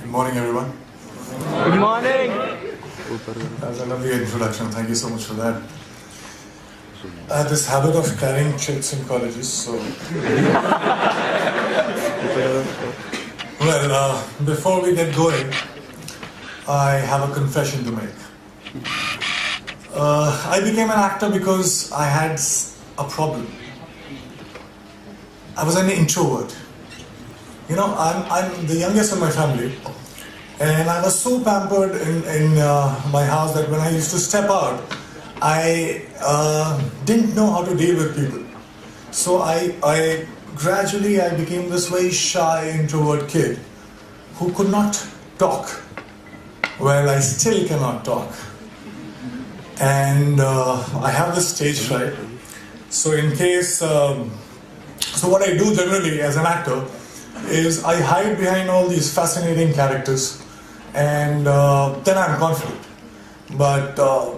Good morning, everyone. Good morning. That was a lovely introduction. Thank you so much for that. I have this habit of carrying chits in colleges, so... Well, before we get going, I have a confession to make. I became an actor because I had a problem. I was an introvert. You know, I'm the youngest in my family, and I was so pampered in my house that when I used to step out, I didn't know how to deal with people. So I gradually became this very shy introvert kid who could not talk. Well, I still cannot talk. And I have this stage fright. So in case, so what I do generally as an actor is I hide behind all these fascinating characters, and then I'm confident. But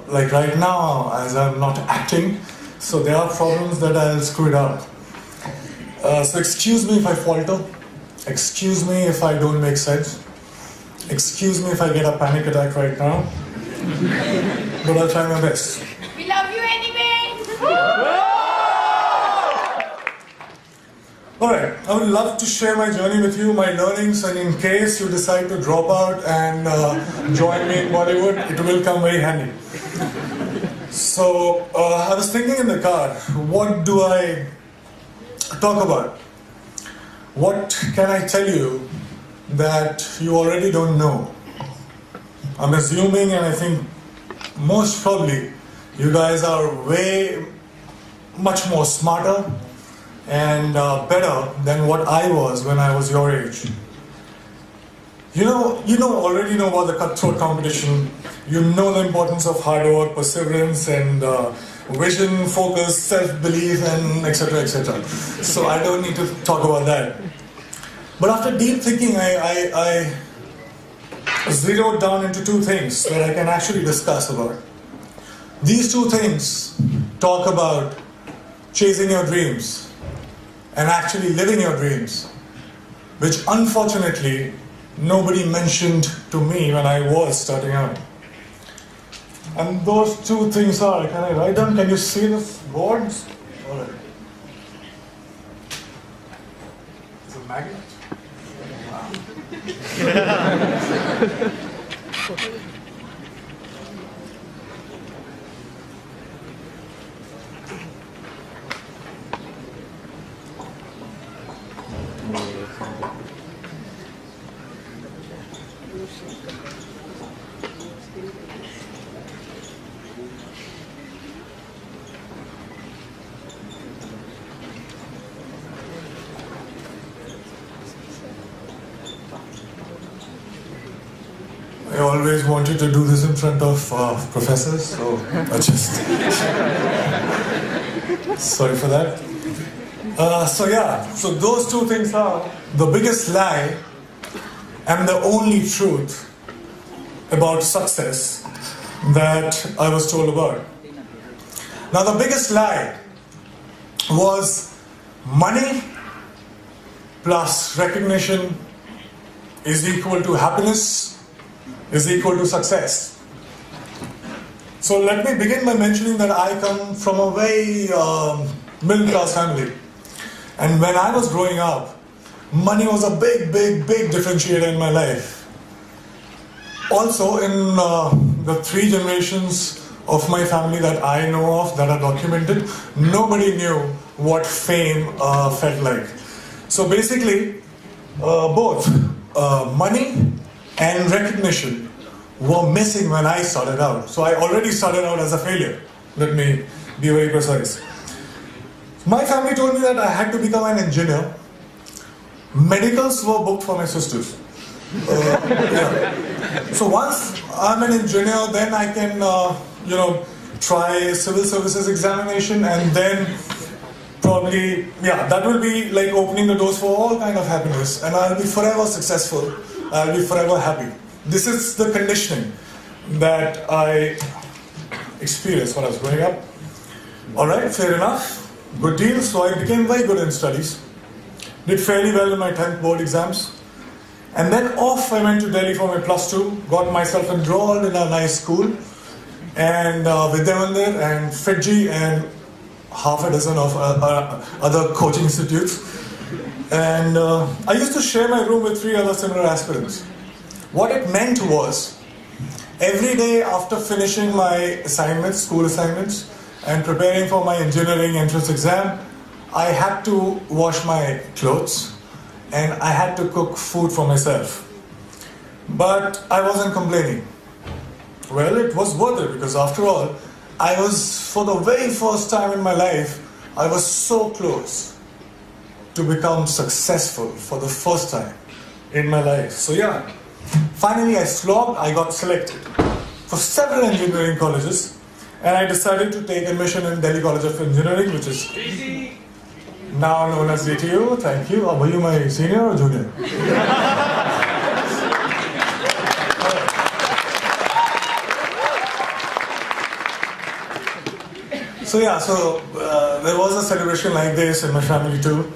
like right now, as I'm not acting, so there are problems that I'll screw it up. So excuse me if I falter, excuse me if I don't make sense, excuse me if I get a panic attack right now, but I'll try my best. We love you anyway! Alright, I would love to share my journey with you, my learnings, and in case you decide to drop out and join me in Bollywood, it will come very handy. So, I was thinking in the car, what do I talk about? What can I tell you that you already don't know? I'm assuming, and I think most probably, you guys are way much more smarter and better than what I was when I was your age. You already know about the cutthroat competition. You know the importance of hard work, perseverance, and vision, focus, self-belief, and etc., etc. So I don't need to talk about that. But after deep thinking, I zeroed down into two things that I can actually discuss about. These two things talk about chasing your dreams and actually living your dreams, which unfortunately nobody mentioned to me when I was starting out. And those two things are, can I write down? Can you see the boards? All right. It's a magnet. Wow. I always wanted to do this in front of professors, so I just... Sorry for that. So those two things are the biggest lie and the only truth about success that I was told about. Now the biggest lie was money plus recognition is equal to happiness, is equal to success. So let me begin by mentioning that I come from a very middle class family. And when I was growing up, money was a big differentiator in my life. Also in the three generations of my family that I know of, that are documented, nobody knew what fame felt like. So basically, both money and recognition were missing when I started out. So I already started out as a failure. Let me be very precise. My family told me that I had to become an engineer. Medicals were booked for my sisters. So once I'm an engineer, then I can, try civil services examination, and then probably, that will be like opening the doors for all kind of happiness, and I'll be forever successful. I'll be forever happy. This is the conditioning that I experienced when I was growing up. Alright, fair enough. Good deal. So I became very good in studies. Did fairly well in my 10th board exams. And then off I went to Delhi for my +2, got myself enrolled in a nice school, and Vidyamandir and Fiji and half a dozen of other coaching institutes. And I used to share my room with 3 other similar aspirants. What it meant was, every day after finishing my assignments, school assignments, and preparing for my engineering entrance exam, I had to wash my clothes and I had to cook food for myself. But I wasn't complaining. Well, it was worth it, because after all, I was, for the very first time in my life, I was so close to become successful for the first time in my life. So yeah, finally I slogged, I got selected for several engineering colleges, and I decided to take admission in Delhi College of Engineering, which is now known as DTU. Thank you. Were you my senior or junior? So yeah, there was a celebration like this in my family too.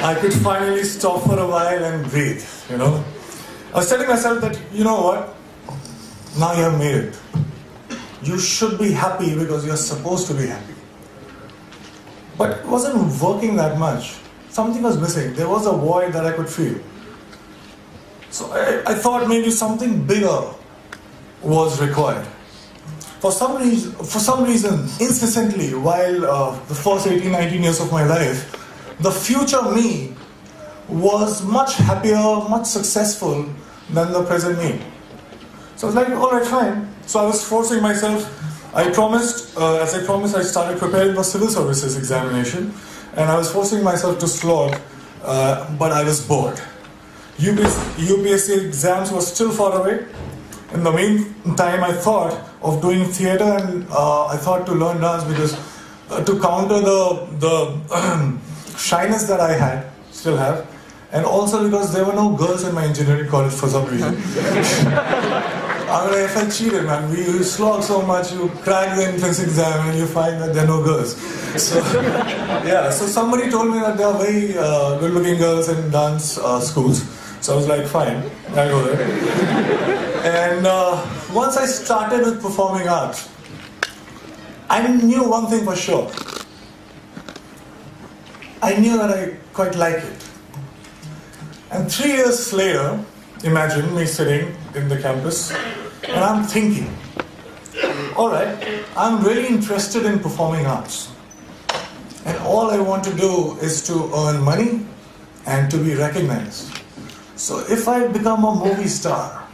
I could finally stop for a while and breathe, you know. I was telling myself that, you know what, now you have made it. You should be happy because you're supposed to be happy. But it wasn't working that much. Something was missing. There was a void that I could feel. So I thought maybe something bigger was required. For some reason, incessantly, while the first 18, 19 years of my life, the future me was much happier, much successful than the present me. So I was like, all right, fine. So I was forcing myself. I promised, as I promised, I started preparing for civil services examination, and I was forcing myself to slog, but I was bored. UPSC exams were still far away. In the meantime, I thought of doing theatre, and I thought to learn dance, because to counter the shyness that I still have, and also because there were no girls in my engineering college for some reason. I mean, I felt cheated, man. You slog so much, you crack the entrance exam, and you find that there are no girls. So, yeah, so somebody told me that there are very good-looking girls in dance schools. So I was like, fine, I'll go there. And once I started with performing arts, I knew one thing for sure. I knew that I quite like it. And 3 years later, imagine me sitting in the campus, and I'm thinking, all right, I'm really interested in performing arts. And all I want to do is to earn money and to be recognized. So if I become a movie star,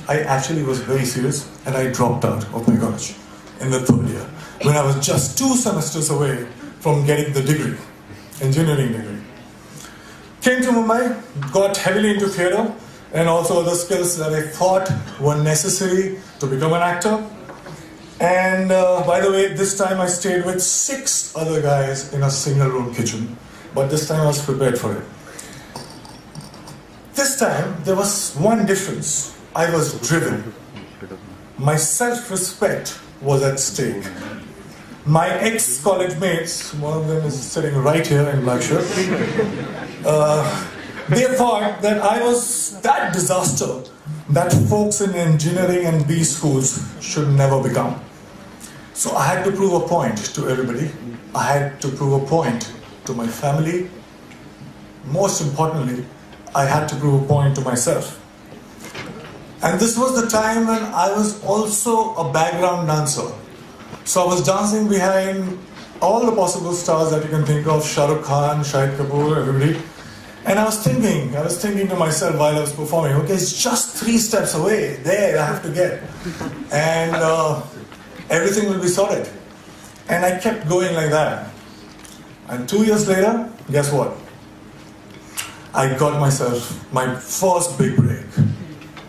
I actually was very serious, and I dropped out of my college in the 3rd year, when I was just 2 semesters away from getting the degree, engineering degree. Came to Mumbai, got heavily into theatre, and also other skills that I thought were necessary to become an actor. And by the way, this time I stayed with 6 other guys in a single-room kitchen. But this time I was prepared for it. This time, there was one difference. I was driven. My self-respect was at stake. My ex-college mates, one of them is sitting right here in black shirt, they thought that I was that disaster that folks in engineering and B schools should never become. So I had to prove a point to everybody. I had to prove a point to my family. Most importantly, I had to prove a point to myself. And this was the time when I was also a background dancer. So I was dancing behind all the possible stars that you can think of, Shah Rukh Khan, Shahid Kapoor, everybody. And I was thinking to myself while I was performing, okay, it's just 3 steps away, there I have to get. And everything will be sorted. And I kept going like that. And 2 years later, guess what? I got myself my first big break.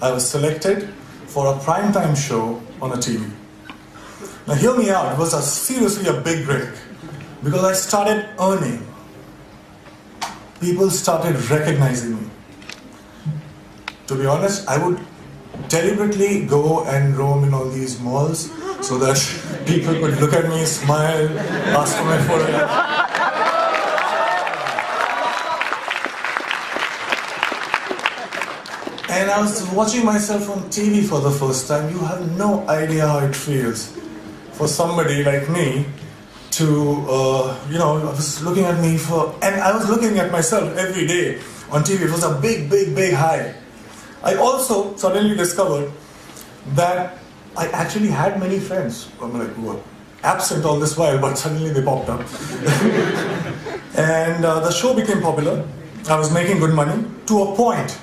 I was selected for a primetime show on a TV. Now hear me out, it was seriously a big break, because I started earning. People started recognizing me. To be honest, I would deliberately go and roam in all these malls so that people could look at me, smile, ask for my photograph. And I was watching myself on TV for the first time. You have no idea how it feels for somebody like me to, I was looking at me and I was looking at myself every day on TV. It was a big, big, big high. I also suddenly discovered that I actually had many friends. I'm like, who were absent all this while, but suddenly they popped up. And the show became popular. I was making good money to a point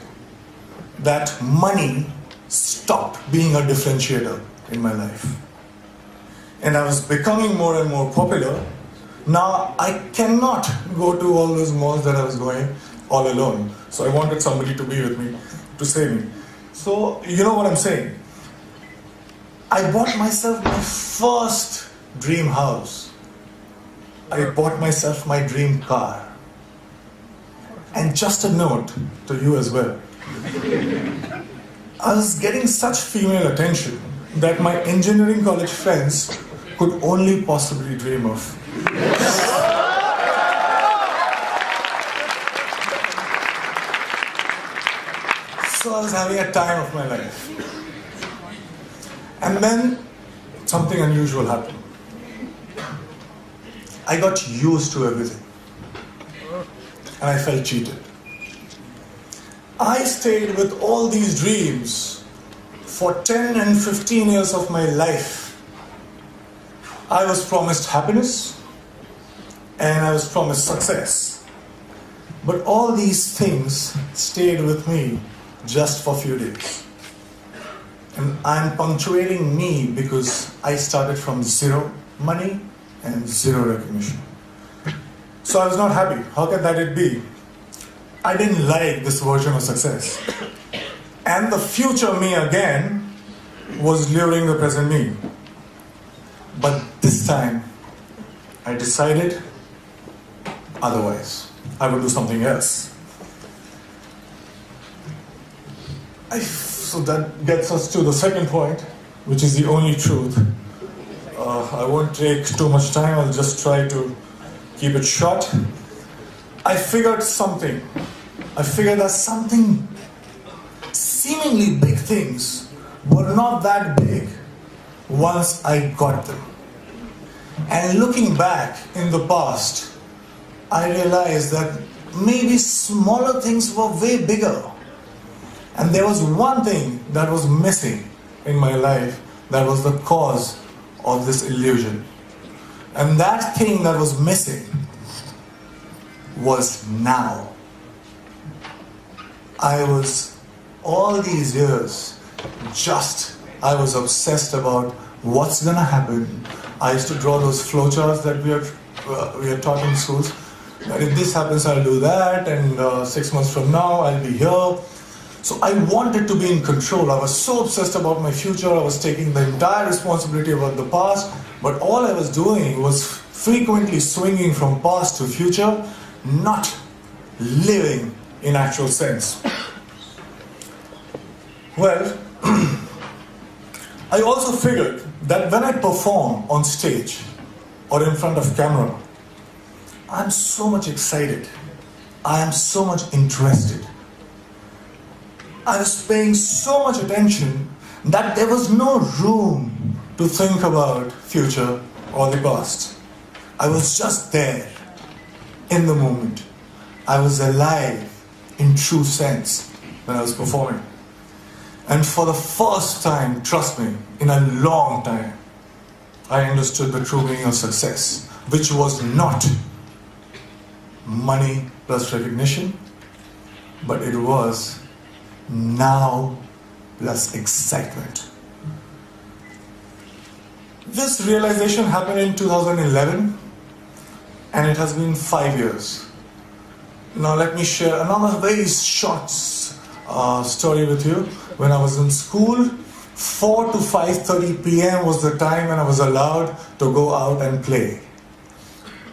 that money stopped being a differentiator in my life. And I was becoming more and more popular. Now I cannot go to all those malls that I was going all alone. So I wanted somebody to be with me, to save me. So you know what I'm saying? I bought myself my first dream house. I bought myself my dream car. And just a note to you as well. I was getting such female attention that my engineering college friends could only possibly dream of. So I was having a time of my life. And then something unusual happened. I got used to everything. And I felt cheated. I stayed with all these dreams for 10 and 15 years of my life. I was promised happiness and I was promised success. But all these things stayed with me just for a few days. And I'm punctuating me because I started from zero money and zero recognition. So I was not happy. How can that be? I didn't like this version of success. And the future me again was luring the present me. But this time, I decided otherwise. I would do something else. So that gets us to the second point, which is the only truth. I won't take too much time. I'll just try to keep it short. I figured something. I figured that something, seemingly big things, were not that big once I got them. And looking back in the past, I realized that maybe smaller things were way bigger. And there was one thing that was missing in my life that was the cause of this illusion. And that thing that was missing was now. I was, all these years, I was obsessed about what's gonna happen. I used to draw those flowcharts that we are taught in schools. That if this happens, I'll do that, and 6 months from now, I'll be here. So I wanted to be in control. I was so obsessed about my future. I was taking the entire responsibility about the past, but all I was doing was frequently swinging from past to future, not living in actual sense. Well, I also figured that when I perform on stage or in front of camera, I'm so much excited. I am so much interested. I was paying so much attention that there was no room to think about future or the past. I was just there in the moment. I was alive in true sense when I was performing. And for the first time, trust me, in a long time, I understood the true meaning of success, which was not money plus recognition, but it was now plus excitement. This realization happened in 2011, and it has been 5 years. Now let me share another very short story with you. When I was in school, 4 to 5:30 p.m. was the time when I was allowed to go out and play.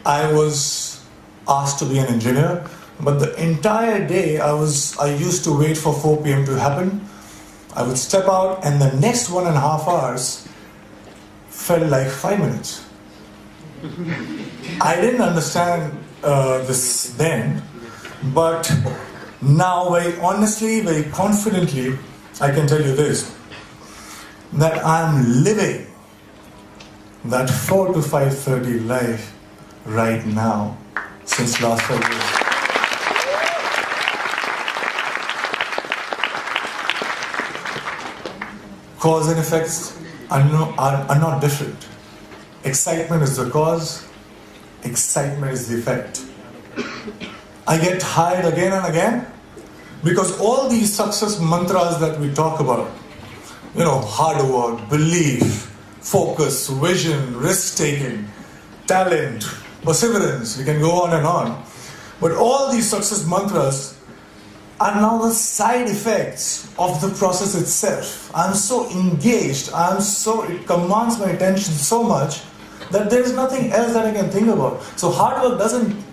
I was asked to be an engineer, but the entire day I used to wait for 4 p.m. to happen. I would step out, and the next 1.5 hours felt like 5 minutes. I didn't understand this then, but Now, very honestly, very confidently, I can tell you this, that I'm living that 4 to 5:30 life right now since last 5 years. Cause and effects are not different. Excitement is the cause, excitement is the effect. I get tired again and again because all these success mantras that we talk about, hard work, belief, focus, vision, risk-taking, talent, perseverance, we can go on and on. But all these success mantras are now the side effects of the process itself. I'm so engaged, it commands my attention so much that there is nothing else that I can think about. So hard work doesn't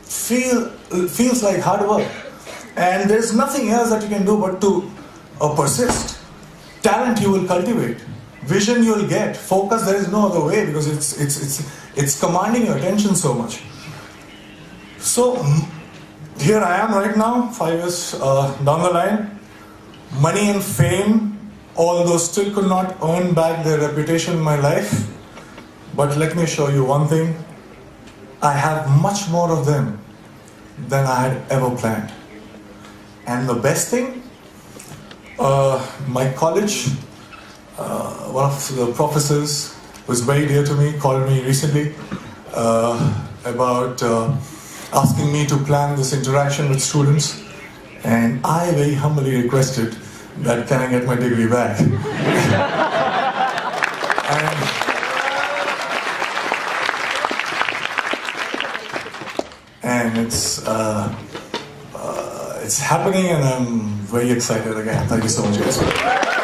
feels like hard work. And there's nothing else that you can do but to persist. Talent you will cultivate. Vision you will get. Focus, there is no other way because it's commanding your attention so much. So here I am right now, 5 years down the line. Money and fame, although still could not earn back their reputation in my life. But let me show you one thing. I have much more of them than I had ever planned. And the best thing, my college, one of the professors who is very dear to me called me recently about asking me to plan this interaction with students, and I very humbly requested that can I get my degree back. and it's happening, and I'm very excited again. Thank you so much, guys.